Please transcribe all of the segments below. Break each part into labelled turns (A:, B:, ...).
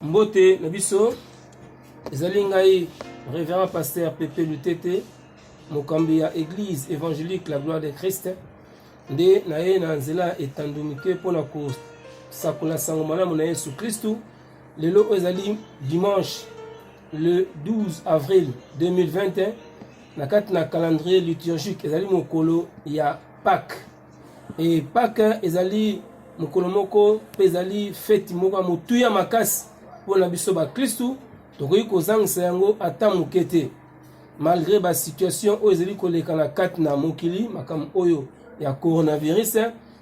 A: Mbote Nabiso, Zalingaï, révérend pasteur Pepe Lutete, Mokambia Église évangélique La Gloire de Christ, de Nae Nanzela et Tandumike pour la cause. Sakula Sangomana Monae sous Christou, le lot Ezali dimanche le 12 avril 2021, na calendrier liturgique Ezali Mokolo ya Pâques. Et Pâques Ezali Mokolo Moko, Ezali fête Moka Motuya Makas. Pour la biso ba Christou, tokoki kozangisa yango ata mokete malgré ba situation oyo ezali koleka na kati na mokili makam oyo ya coronavirus.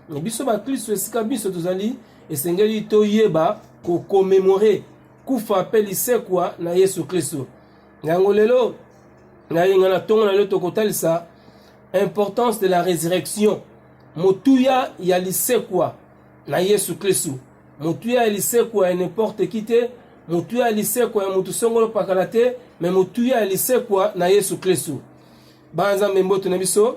A: Na biso ba Christou esika biso tozali esengeli toyeba ko commémorer kufa pe lisekwa na Yesu Kristo. Yango lelo na yenga na tongo na lelo tokotalisa importance de la résurrection motuya ya lisekwa na Yesu Kristo. Motuya lisekwa n'importe qui te, motuya lisekwa mutu songolo pakalate, mais motuya lisekwa na Yesu Kristo. Banza memboto na biso,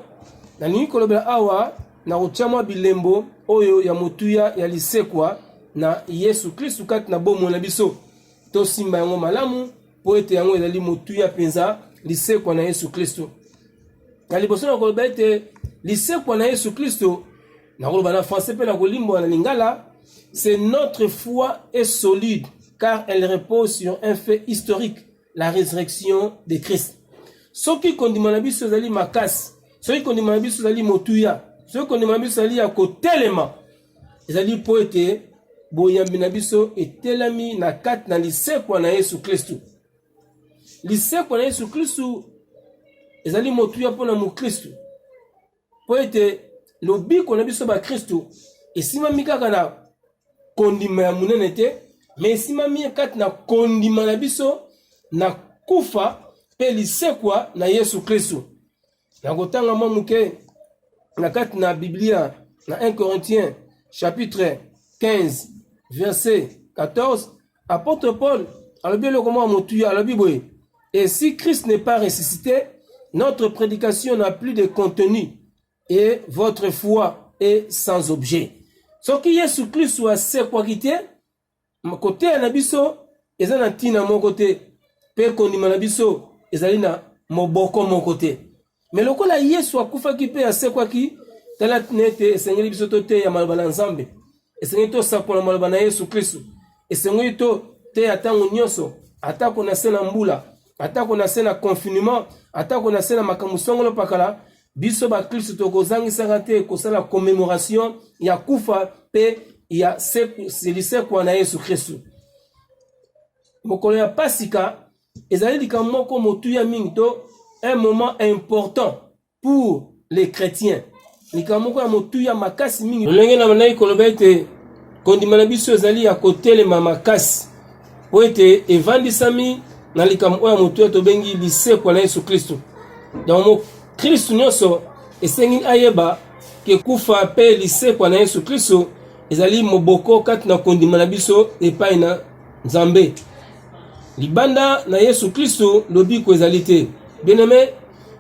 A: na nini kolobela awa na uchamwa bilembo oyo ya motuya ya lisekwa na Yesu Kristo kati na bomo na biso. To simba yango malamu po ete yango ezali motuya penza lisekwa na Yesu Kristo. Na liboso na kolobela ete lisekwa na Yesu Kristo, na kolobela na français pe na kolimbo na lingala. C'est notre foi est solide car elle repose sur un fait historique, la résurrection de Christ. Ce qui kondima na biso zali makas, ce qui kondima na biso zali motuya, ce qui kondima na biso zali ya kotelema, ezali po ete boyambi na biso etelami na kati na lisekwa na Yesu Kristo. Lisekwa na Yesu Kristo ezali motuya pona mu Kristo. Po ete lobiko na biso ba Kristo esimami kaka na kondima ya munene te, mais esimami kati na kondima na biso na kufa pe lisekwa na Yesu Kristo. Na kotanga mwa muke na kati na Biblia na 1 Corinthiens chapitre 15 verset 14, apôtre Paul alobi le comment motuya alobi boye, et si Christ n'est pas ressuscité, notre prédication n'a plus de contenu et votre foi est sans objet. Soki Yesu Kristo asekwa kite côté na biso ezana tina mon côté pe kondima na biso ezali na moboko mon côté, mais lokola Yesu akufa ki pe asekwa ki tala nete esengeli biso to te ya maloba na Nzambe, esengeli to sakola maloba na Yesu Kristo, esengeli to te atango nyonso atako na sena mbula, atako na sena confinement, atako na sena makamusongolo pakala. Biso ba Kristo tokozangisa te kosala commémoration ya kufa pe ya lisekwa na Yesu Kristo. Mokolo ya Pasika ezali likambo moko motuya mingi to un moment important pour les chrétiens. Likambo moko ya motuya makasi mingi. Lolenge na manai koloba ete kondima na biso ezali ya kotelema makasi po ete evandisami na likambo ya motuya tobengi lisekwa na Yesu Kristo. Donc Kristo nyonso esengi ayeba ke kufa pe lisekwa na Yesu Kristo ezali moboko kati na kondima na biso epai na Nzambe. Libanda na Yesu Kristo lobiko ezali te. Bien-aimé,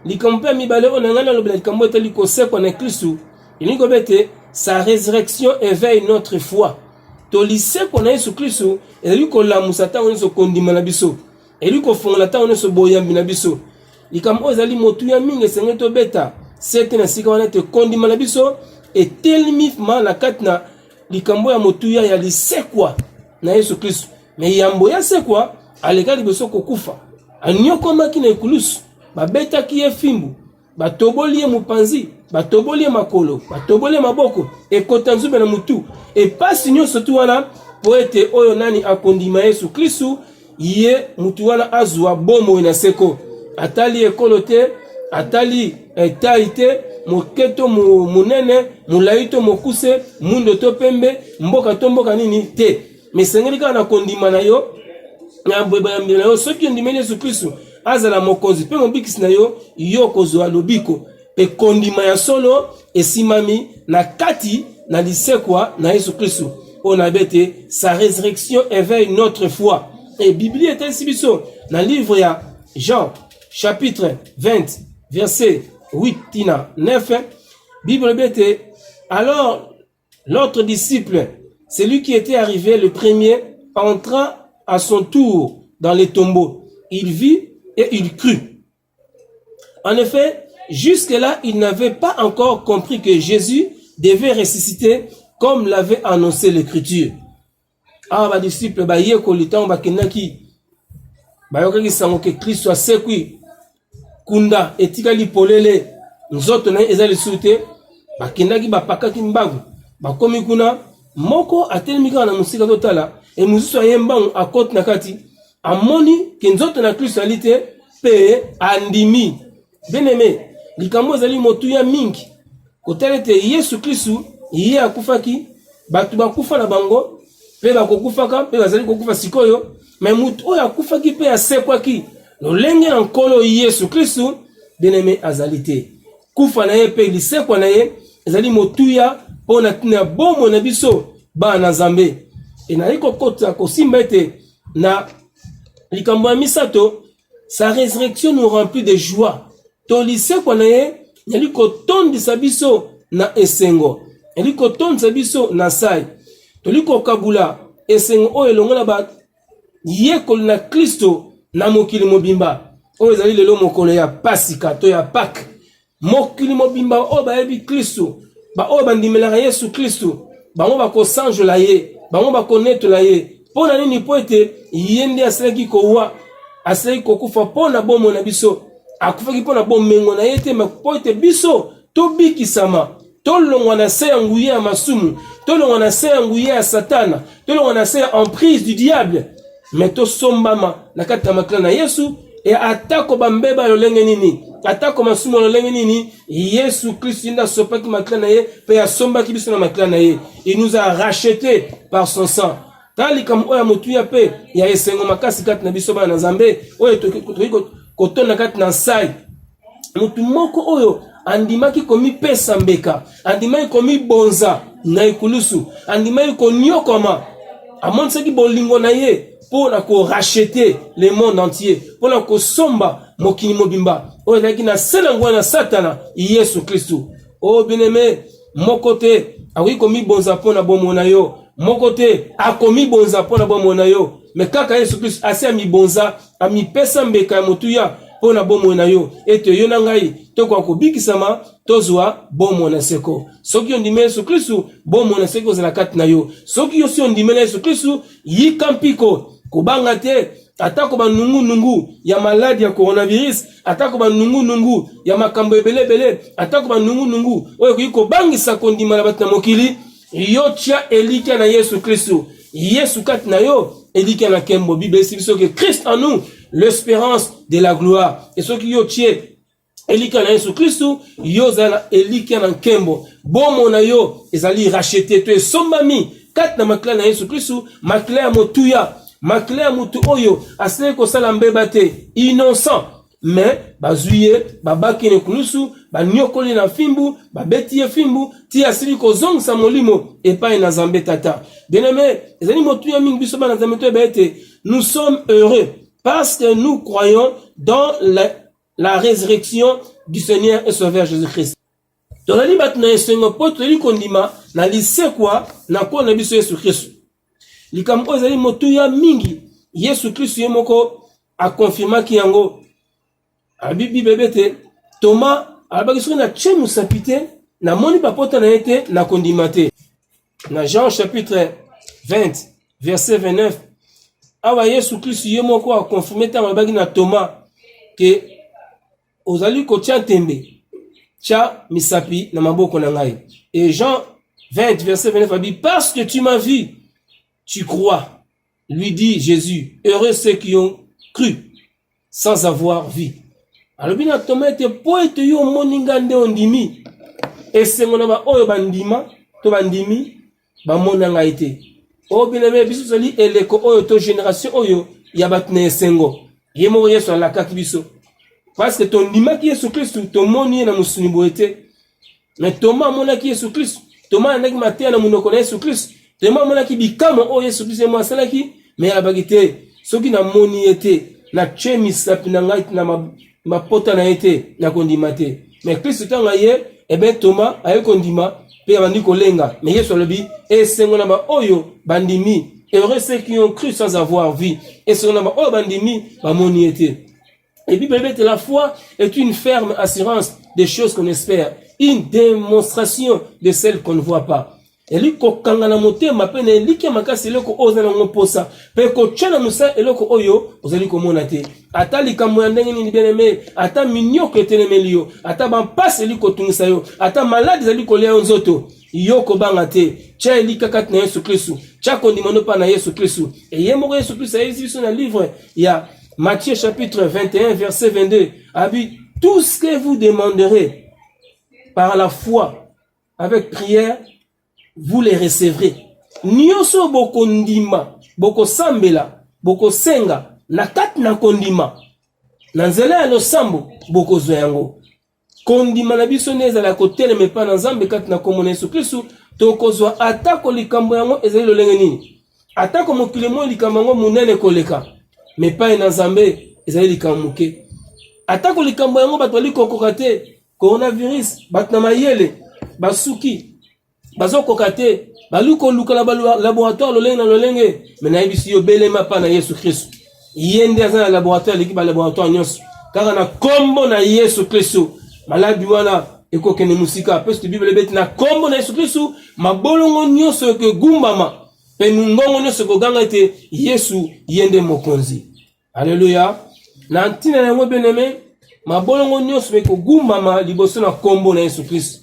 A: likambo ya mibale onangana lobela likambo etali kosekwa na Kristo, ilingo bete sa résurrection éveille notre foi. To lisekwa na Yesu Kristo ezali kolamusa tango nyonso kondima na biso, ezali kofongola tango nyonso boyambi na biso. Likambo ezali motuya mingi esengeli tobeta sete na sika wana te kondima na biso etelimifma na kati na likambo ya motuya ya lisekwa na Yesu Kristo. Me yambo ya sekwa aleka liboso kokufa, anyokomaki na ekulusu, babetaki ye fimbu, batoboli ye mopanzi, batoboli ye makolo, batoboli ye maboko, ekota nzube na mutu, epasi nyonso tu wana po ete oyo nani akondima Yesu Kristo ye mutu wana azwa bomoi na seko. Atali ekolo te, atali etai te, moketo munene, mulaito mokuse, mundo to pembe, mboka to mboka nini te. Mesengeli kaka na kondima na yo, na mbweba na yo, soki ondimeli Yesu Kristo, azala mokonzi, pe mobikisi na yo, yo kozwa lobiko. Pe kondima ya solo, esimami, na kati, na lisekwa, na Yesu Kristo. On a bete, sa résurrection éveille notre foi. Et Bibli est ainsi biso, na livre ya Jean, chapitre 20, verset 8 tina 9, Bible bête. Alors, l'autre disciple, celui qui était arrivé le premier, entra à son tour dans les tombeaux. Il vit et il crut. En effet, jusque-là, il n'avait pas encore compris que Jésus devait ressusciter comme l'avait annoncé l'Écriture. Ah, ba disciple, ba yeko litan ba kenaki. Ba yoka sango ke Kristo asekwi. Kunda etikali polele. Nzoto na ezali sute. Ba kenaki ba pakaki mbagu. Ba komi kuna moko atelemika na musika totala e mususu ayembangu akoti na kati. Amoni ke nzoto na Kristo alite pe andimi. Bien-aimé, likambo ezali motuya mingi. Kotelete Yesu Kristo iye akufaki batu bakufa na bango pe bakokufaka pe bazali kokufa sikoyo mais mutu oyo akufaki pe asekwaki lolenge na nkolo Yesu Kristo bien-aimé azali te kufa na ye pe lisekwa na ye ezali motuya pona tina bomo na biso bana Nzambe e na iko kota kosimba ete na likambo ya misato sa résurrection nous remplit de joie to lisekwa na ye yali kotondisa biso na esengo yali kotondisa biso na sai toliko kabula esengo oyo elongola ba yekoli na Kristo na mokili mobimba oyo ezali lelo mokolo ya Pasika to ya Pâques mokili mobimba oyo bayebi Kristo ba oyo bandimelaka Yesu Kristo bango bakosanjola ye bango bakonetola ye mpona nini po ete ye nde asilaki kowa asilaki kokufa mpona bomo na biso akufaki mpona bomengo na ye te po ete biso tobikisama tolongwa na se ya nguya ya masumu tolongwa na se ya nguya ya satana tolongwa na se ya emprise du diable mais tosombama na kati ya makila na Yesu e atako bambeba lolenge nini atako masumu lolenge nini Yesu Christ nda sopaki makila na ye pe asombaki biso na makila na ye il nous a racheté par son sang tali kam oya motuya pe ya esengo makasi kati na biso bana Nzambe oyo kotona kati na sai mutu moko oyo andimaki komi pesa mbeka andimaki komi bonza na ikulusu andimaki konyokoma amonisaki bolingo na ye pona ko racheter le monde entier pona ko somba mokili mobimba oyo ezalaki na sela ngwa na satana Yesu Kristo o bien-aimé moko te akoki komi bonza pona bomo na yo moko te akomi bonza pona bomo na yo mais kaka Yesu Kristo asi amibonza amipesa mbeka ya motuya pona bomo na yo ete yo na ngai tokwa kobikisama tozwa bomo na seko soki ondimela Yesu Kristo bomo na seko zela kati na yo soki yo si ondimela Yesu Kristo yika mpiko kubanga te atako ba nungu ya maladi ya coronavirus atako ba nungu ya makambo ebele atako ba nungu oyo kuyiko bangisa kondimala batu na mokili yo tia elika na Yesu Kristo Yesu kati na yo elika na kembo Bible sibiso que Christ en nous l'espérance de la gloire et ce qui yo tie elika na Yesu Kristo yo zala elika na kembo bomo na yo ezali racheté to esombami kati na makla na Yesu Kristo makla ya motuya makla ya mutu oyo asile ko sala mbeba te innocent mais bazuye babaki ne kulusu banyokoli na fimbu babeti fimbu ti asili ko zongisa molimo epai na Nzambe tata bien-aimé ezali motuya mingi biso bana Nzambe to bete nous sommes heureux parce que nous croyons dans la résurrection du Seigneur et Sauveur Jésus-Christ. Dans la libat na esengo poto li kondima na lisekwa na ko na biso Yesu Kristo. Likambo ezali motuya mingi Yesu Kristo yemoko a confirmaki yango. Abibi bebete Thomas alabaki soki na tche musapite na moni papota na yete na kondimate. Na Jean chapitre 20 verset 29 awa Yesu Kristo yemoko a confirmé ta mabaki na Thomas que ozali kotia tembe tia misapi na maboko na ngai. Et Jean 20 verset 29 a dit parce que tu m'as vu tu crois, lui dit Jésus. Heureux ceux qui ont cru sans avoir vu. Alors bien Thomas était poète yo moninga nde ondimi esengo na ba oyo bandima to bandimi ba monanga ite o bien-aimé biso sali eleko oyo to génération oyo ya batne esengo yemo Yesu alaka biso parce que ton ndima ki Yesu Kristo to moni na musuni boete mais Thomas mona ki Yesu Kristo Thomas ndaki matea na munoko na Yesu Kristo Thomas mona ki bikamo o Yesu Kristo mo asalaki mais abagite soki na moni ete na chemi sapina ngai na mapota na ete na kondima te mais Kristo tanga ye e ben Thomas aye kondima pe abandi kolenga mais Yesu alobi esengo na ba oyo bandimi Heureux ceux qui ont cru sans avoir vu. Et ce qu'on a oh bandimi, moni était. Et puis la foi est une ferme assurance des choses qu'on espère, une démonstration de celles qu'on ne voit pas. Eli ko kangana motema pe na eliki makasi eloko oza na ngoposa pe ko tshana musa eloko oyo ozali komona te ata likambo ya ndenge nini bien-aimé ata minyoko etelemeli yo ata bampasi eli kotungisa yo ata maladi ezali kolia yo nzoto yo kobanga te tya elika kati na Yesu Kristu tya kondima no pa na Yesu Kristu eye moko Yesu Kristu ayebisi biso na livre ya Matthieu chapitre 21 verset 22 abi tout ce que vous demanderez par la foi avec prière vous les recevrez. Nyoso boko ndima, boko sambela, boko senga, na kati na kondima. Na nzela ya losambo, boko zoyango. Kondima na biso neza la kotele mepa na nzambe kati na komona Yesu Kristu, toko zwa atako likambo yango ezali lolenge nini. Atako mokili mo likambo yango munene koleka. Mepa na nzambe ezali likambo muke. Atako likambo yango bato bali kokoka te, coronavirus, bato na mayele, basuki, bazo kokate baluko luka la laboratoire lolenge na lolenge mena ibisi yo belema pa na Yesu Kristu yende azana laboratoire liki ba laboratoire nyonso kaka na kombo na Yesu Kristu maladi wana ekokene musika parce que Bible beti na kombo na Yesu Kristu mabolongo nyonso ke gumbama pe nungongo nyonso ko ganga te Yesu yende mokonzi. Alléluia. Na ntina na bien-aimé mabolongo nyonso ko gumbama liboso na kombo na Yesu Kristu.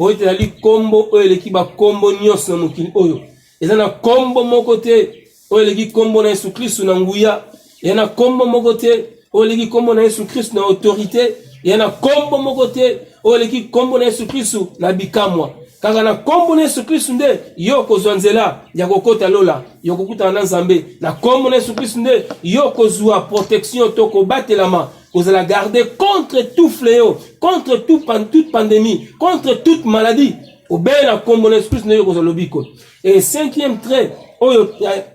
A: Oite ali kombo oyo eleki ba kombo nyonso na mokili oyo. Eza na kombo moko te oyo eleki kombo na Yesu Kristu na nguya. Eza na kombo moko te oyo eleki kombo na Yesu Kristu na autorité. Eza na kombo moko te oyo eleki kombo na Yesu Kristu na bikamwa. Kaka na kombo na Yesu Kristu nde yo kozwa nzela ya kokota lola, yo kokutana na Nzambe. Na kombo na Yesu Kristu nde yo kozwa protection to kobatelama. Vous allez garder contre tout fléau, contre toute pandémie, contre toute maladie. Au bel la combinaison plus ne et cinquième trait,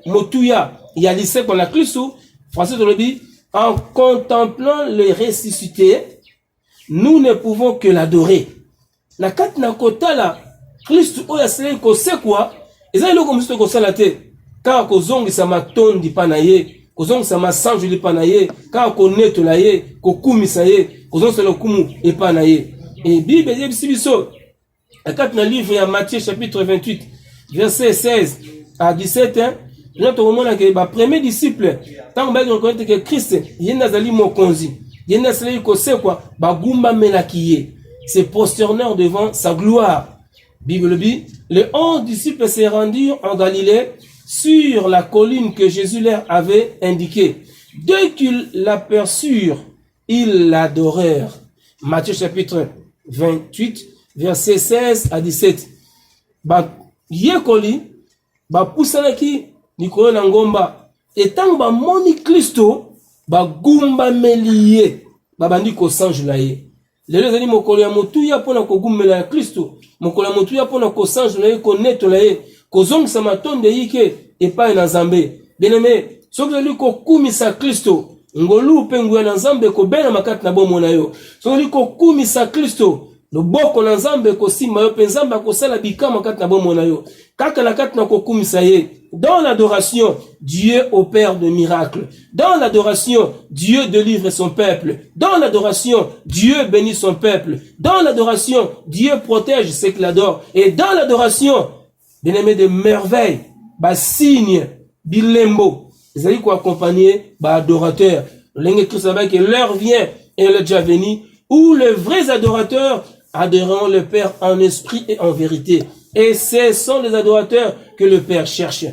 A: motuya, il y a lycée qu'on a cru sous, français de le dit, en contemplant le ressuscité, nous ne pouvons que l'adorer. La carte na kota la, Christ oya sele ko se quoi, et ça il est comme ça ko salate, car ko zongi sa maton di panaye. Kozong sama sanju li panaye, ka koneto la ye, kokumisa ye, kozong sa lokumu e panaye. Et Bible dit biso, à 4 livre ya Matthieu chapitre 28, verset 16 à 17, notre moment que ba premier disciple, tant ba reconnaître que Christ yenda zali mokonzi, yenda sali ko se quoi, ba gumba melakiye, se prosternèrent devant sa gloire. Bible dit, les 11 disciples se rendirent en Galilée sur la colline que Jésus leur avait indiquée. Dès qu'ils l'aperçurent, ils l'adorèrent. Matthieu chapitre 28, verset 16 à 17. Ba yekoli, ba pusanaki nikolo na ngomba, etango ba moni Kristo, ba gumba meliye, ba bandi ko sanjula ye. Lelo zali mokolo ya motuya pona ko gumbela ya Kristo, mokolo ya motuya pona ko sanjula ye, ko netola ye. Kozong sa matonde yike epai na Nzambe. Bien-aimé, soki zali ko kumisa Kristo, ngolu pe nguya na Nzambe ko bena makati na bomo na yo. Soki zali ko kumisa Kristo, loboko na Nzambe ko simba yo pe Nzambe ko sala bikama makati na bomo na yo. Kaka na kati na ko kumisa ye. Dans l'adoration, Dieu opère de miracles. Dans l'adoration, Dieu délivre son peuple. Dans l'adoration, Dieu bénit son peuple. Dans l'adoration, Dieu protège ceux qui l'adorent. Et dans l'adoration, bien-aimé, de merveilles, bah signe, bilembo, ils allaient quoi accompagner, bah adorateurs. L'Église Christ savait que l'heure vient et elle est déjà venue où les vrais adorateurs adoreront le Père en esprit et en vérité. Et ce sont les adorateurs que le Père cherche.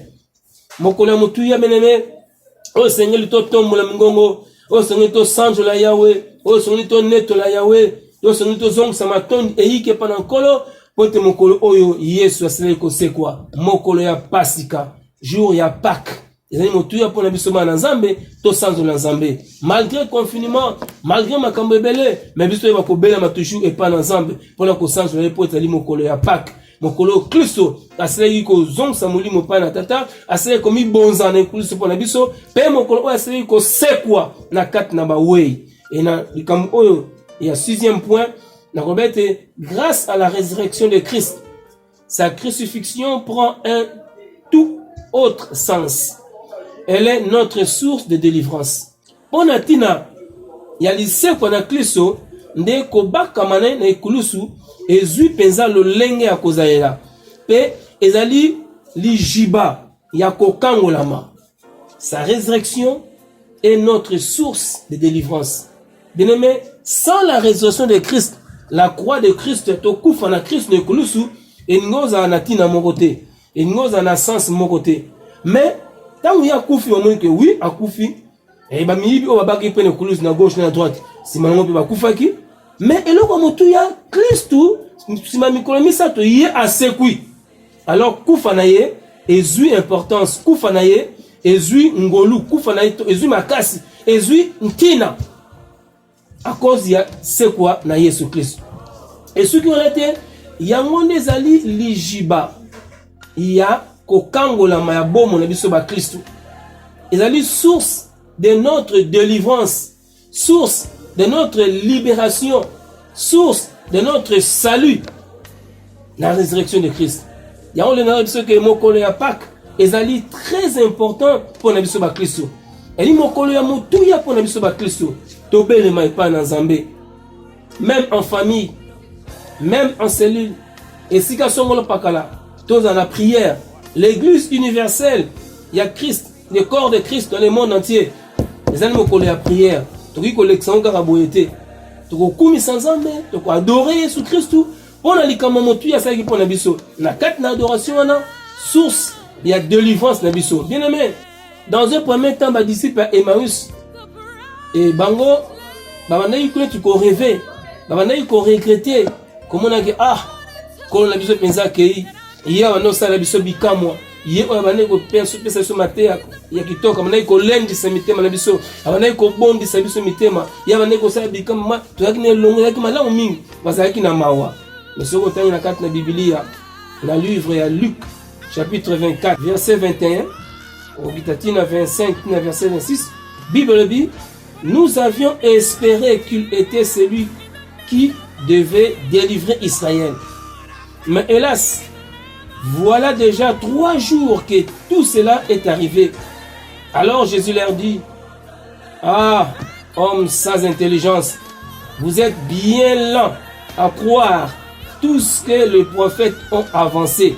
A: Mokole mutuya bien-aimé, oh Seigneur, le tombe la mgongo, oh Seigneur, to sanjo la Yahweh, oh Seigneur, to neto la Yahweh, oh Seigneur, to zong samaton et yike pendant kolo. Pote mokolo oyo Yesu asele ko se kwa mokolo ya Pasika jour ya Pâques ezali motuya pona biso na Nzambe to sanzo na Nzambe malgré confinement malgré makambo ebele mais biso eba ko bela matushu et pas na Nzambe pona ko sanzo le pote ali mokolo ya Pâques mokolo Kristo asele ko zong sa molimo pa na tata asele ko mi bonza na Kristo pona biso pe mokolo oyo asele ko se kwa na kat na ba wei et na likambo oyo ya 6e point. Grâce à la résurrection de Christ, sa crucifixion prend un tout autre sens. Elle est notre source de délivrance. Pona tina ya lisekwa na Kristo nde kobaka na ekulusu ezui penza lolenge ya kozaela pe ezali lijiba ya kokangolama. Sa résurrection est notre source de délivrance. Bien-aimé, sans la résurrection de Christ, la croix de Christ tokufa na Christ na ekulusu engoza na tina mokote, engoza na sens mokote. Mais tant ya kufi au moins que oui akufi et ba mibi o babaki pe na ekulusu na gauche na droite. Si mango pe bakufaki, mais eloko motu ya Kristu sima mikolo misato ye asekui. Alors kufa na ye ezui importance, kufa na ye ezui ngolu, kufa na ye ezui makasi, ezui ntina à cause ya sekwa na Yesu Kristu. Et ce qui ont été yango nezali lijiba ya kokangola maya bomo na biso ba Kristu. Ezali source de notre délivrance, source de notre libération, source de notre salut, la résurrection de Christ. Il y a un ce que mokolo ya Pâques ezali très important pour na biso ba Kristo. Eli mokolo ya mutuya pour na biso ba Kristo. Tobele maipa na Nzambe. Même en famille, même en cellule, et si ka songolo pakala, tous dans la prière, l'église universelle, il y a Christ, le corps de Christ dans le monde entier. Les animaux qu'on la prière, tu collection karaboyete, tu koumi sans âme, tu adorer Jésus Christ. On a likamamo tu ya ça qui pour nabiso. La quatre adoration na source, il y a délivrance nabiso. Bien aimé, dans un premier temps, ma disciple Emmaüs et bango, babana yiko tu ko rêver, babana yiko regretter, comment on a dit ah, quand on a biso pensa kei, hier on a ça la biso bikamwa. Ye o abane ko penso pesa so matea ya kitoka manai ko lendi sa mitema na biso abane ko bondi sa biso mitema ya abane ko sa bikama to yakine longo yakima la mingi bazaki na mawa mais soko tani na carte na Biblia na livre ya Luc chapitre 24 verset 21 au Bitatina 25 na verset 26 Bible dit nous avions espéré qu'il était celui qui devait délivrer Israël, mais hélas voilà déjà 3 jours que tout cela est arrivé. Alors Jésus leur dit, ah, hommes sans intelligence, vous êtes bien lents à croire tout ce que les prophètes ont avancé.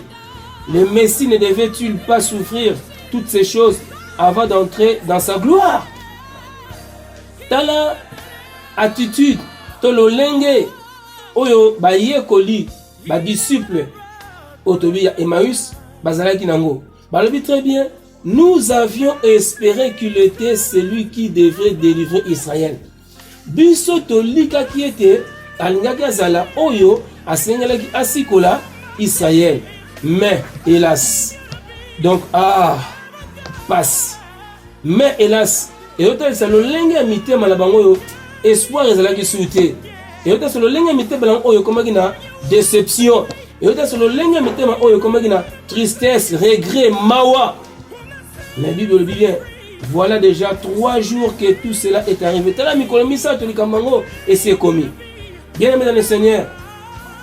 A: Le Messie ne devait-il pas souffrir toutes ces choses avant d'entrer dans sa gloire? Tala attitude, tolo lenge, oyo ba yekoli, ba disciple, Otobi ya Emmaüs, bazalaki nango. Balobi très bien, nous avions espéré qu'il était celui qui devrait délivrer Israël. Biso tolika ki ete alingaki azala oyo asengelaki asikola Israël. Mais hélas, donc passe. Mais hélas, et autant ça le lenge mitema na bango yo espoir ezalaki souté. Et autant ça le lenge mitema na oyo komaki na déception. Et autant sur le lenge mitema oyo komaki na tristesse, regret, mawa. La Bible dit bien, voilà déjà 3 jours que tout cela est arrivé. Tala mikolomi sa to likambango et c'est commis. Bien aimé dans le Seigneur,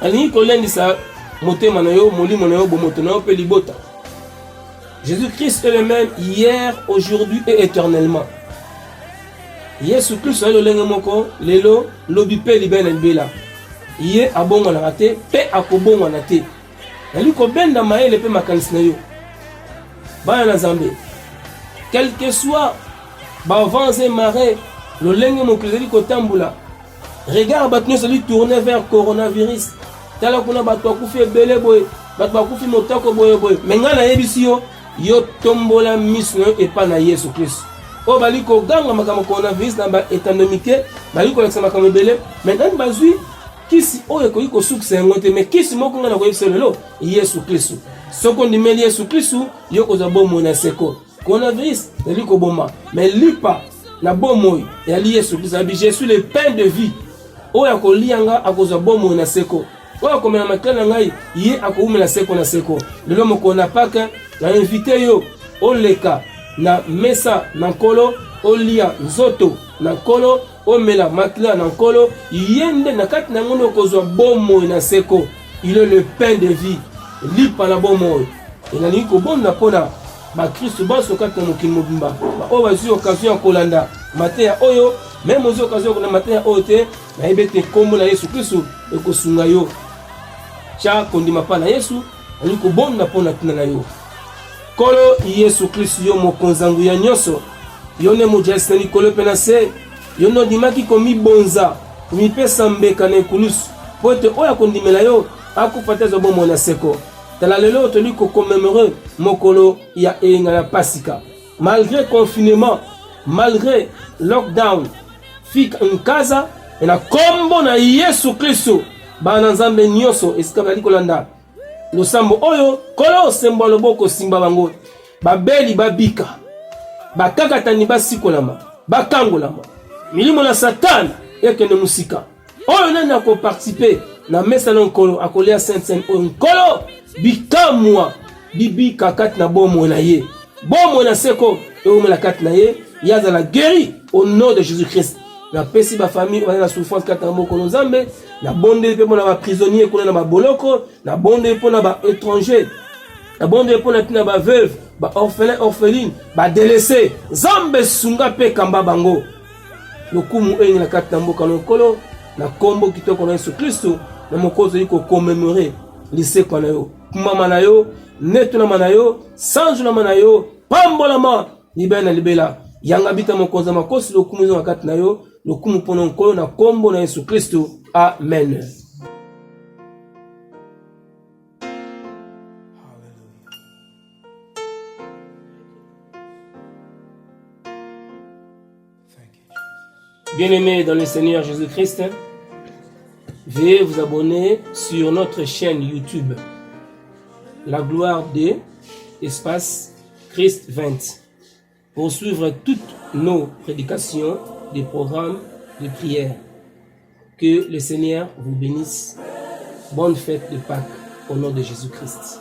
A: alingi kolendi sa motema na yo, molimo na yo, bomoto na yo pe libota. Jésus-Christ est le même hier, aujourd'hui et éternellement. Yesu Christ est le lenge moko, lelo lobi pe libena bela. Iye abongo na te pe akobongo na te nali ko benda maele pe makanisi na yo bana na Nzambe quel que soit ba vents et marées le lenge mokuzeli ko tambula regarde batno sali tourner vers coronavirus tala kuna bato akufi ebele boy bato akufi motako boy menga na yebisi yo tombola misno e pa na Yesu Christ o bali ko ganga makama coronavirus na ba économique bali ko leksa makama ebele maintenant bazui kisi oyo ko iko succès ngote mais kisi moko ngana ko yebiselo Yesu Kristo soko ndimeli Yesu Kristo yoko za bomo na seko coronavirus eliko boma mais lipa na bomo ya Yesu Kristo abi Jésus le pain de vie oyo ko lianga akoza bomo na seko oyo ko mena makana ngai ye akoumela seko na seko lelo moko na paka na invité yo oleka na mesa na nkolo olia nzoto na nkolo omela makila na nkolo yende na kati na ngono kozwa bomo na seko il est le pain de vie lipa na bomo inalingi ko bonda pona bakristo banso kati na mokili mobimba oyo bazwi occasion ya kolanda mateya oyo meme ozwi occasion ya kolanda mateya oyo te nayebi ete nkombo na Yesu Kristo ekosunga yo tya kondima mpa na Yesu ali kobonda mpo na ntina na yo Kolo Yesu Kristo yo mokonzangu ya nyonso yo ne mojalisi na likolo mpe na se yo nondimaki komibonza komipesa mbeka na ekulusu po ete oyo akondimela yo akufa te azwa bomoi na seko tala lelo toli kokomemore mokolo ya eyenga ya pasika malgré confinement malgré lockdown fika nkaza na kombo na Yesu Kristo bana nzambe nyonso esika bali kolanda losambo oyo kolo osembo loboko simba bango babeli babika bakakatani basikolama bakangolama milimo na satana ekende musika oyo nani akoparticipe na mesa na nkolo akolia sainte oyo nkolo bikamwa bibika kati na bomo na ye bomo na seko eumela kati na ye yazala guéri au nom de Jésus-Christ na pesi ba famille na souffrance kati na mokolo nzambe na bonde pe na ba prisonnier kuna na maboloko na bonde pe na ba étranger na bonde pe na tina ba veuve ba orphelin orpheline ba délaissé nzambe sunga pe kamba bango lokumu engi na kati na mboka nkolo na kombo kitoko na Yesu Kristo na mokozo yiko commémorer liseko na yo mama na yo netuna na yo sanjuna na yo pambolama libena libela yanga bita mokonza makosi lokumu zo wakati na yo lokumu pono nkolo na kombo na Yesu Kristo amen. Bien-aimés dans le Seigneur Jésus-Christ, veuillez vous abonner sur notre chaîne YouTube, La Gloire de Espace Christ 20, pour suivre toutes nos prédications, des programmes de prière. Que le Seigneur vous bénisse. Bonne fête de Pâques au nom de Jésus-Christ.